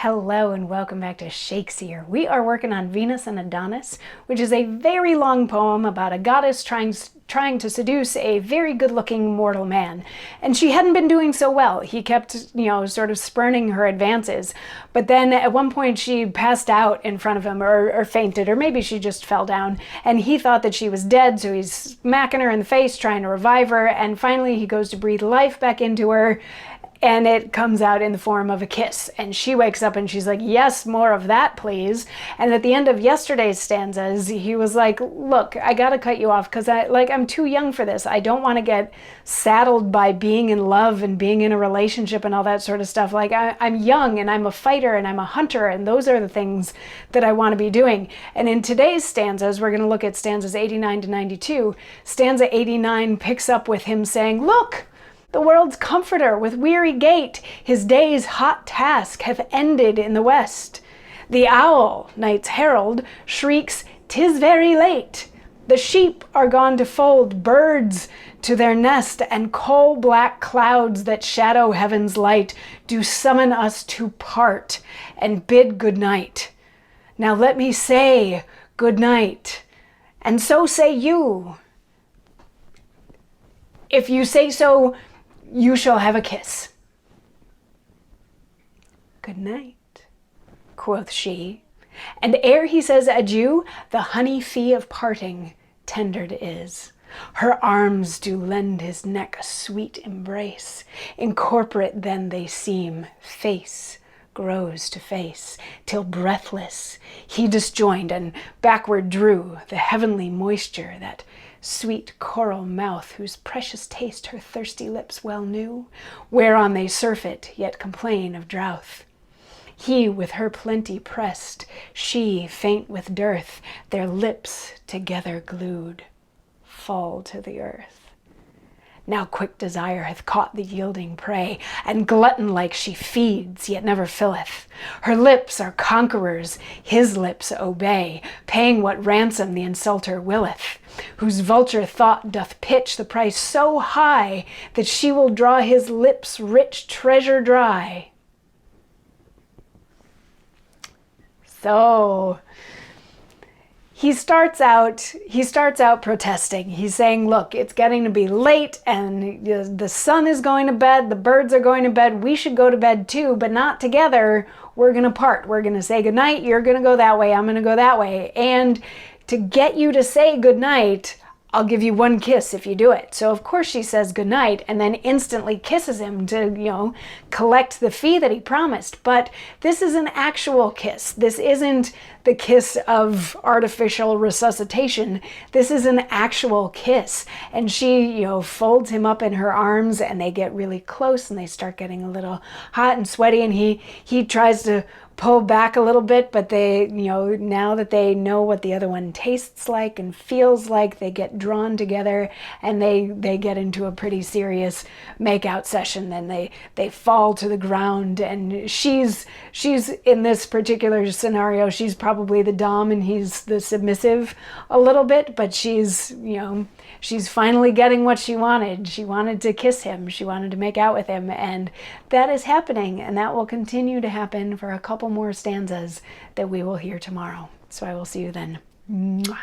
Hello and welcome back to Shakesyear. We are working on Venus and Adonis, which is a very long poem about a goddess trying to seduce a very good-looking mortal man. And she hadn't been doing so well. He kept, sort of spurning her advances. But then at one point she passed out in front of him or fainted, or maybe she just fell down. And he thought that she was dead, so he's smacking her in the face, trying to revive her. And finally he goes to breathe life back into her, and it comes out in the form of a kiss. And she wakes up and she's like, yes, more of that, please. And at the end of yesterday's stanzas, he was like, look, I gotta cut you off because I'm too young for this. I don't want to get saddled by being in love and being in a relationship and all that sort of stuff. Like, I'm young and I'm a fighter and I'm a hunter, and those are the things that I want to be doing. And in today's stanzas, we're going to look at stanzas 89 to 92. Stanza 89 picks up with him saying, look, the world's comforter with weary gait, his day's hot task have ended in the west. The owl, night's herald, shrieks, 'tis very late. The sheep are gone to fold birds to their nest, and coal-black clouds that shadow heaven's light do summon us to part and bid good night. Now let me say good night, and so say you. If you say so, you shall have a kiss. Good night, quoth she, and ere he says adieu, the honey fee of parting tendered is. Her arms do lend his neck a sweet embrace, incorporate then they seem, face grows to face, till breathless he disjoined and backward drew the heavenly moisture, that sweet coral mouth whose precious taste her thirsty lips well knew, whereon they surfeit, yet complain of drouth. He with her plenty pressed, she faint with dearth, their lips together glued, fall to the earth. Now quick desire hath caught the yielding prey, and glutton-like she feeds, yet never filleth. Her lips are conquerors, his lips obey, paying what ransom the insulter willeth, whose vulture thought doth pitch the price so high that she will draw his lips' rich treasure dry. So he starts out protesting. He's saying, look, it's getting to be late and the sun is going to bed, the birds are going to bed, we should go to bed too, but not together. We're going to part. We're going to say goodnight. You're going to go that way. I'm going to go that way. And to get you to say goodnight, I'll give you one kiss if you do it. So of course she says goodnight and then instantly kisses him to, collect the fee that he promised. But this is an actual kiss. This isn't the kiss of artificial resuscitation. This is an actual kiss. And she, folds him up in her arms and they get really close and they start getting a little hot and sweaty, and he tries to pull back a little bit, but they, now that they know what the other one tastes like and feels like, they get drawn together and they get into a pretty serious makeout session. Then they fall to the ground, and she's in this particular scenario, she's probably the dom and he's the submissive a little bit, but she's finally getting what she wanted. She wanted to kiss him. She wanted to make out with him, and that is happening, and that will continue to happen for a couple more stanzas that we will hear tomorrow. So I will see you then. Mwah.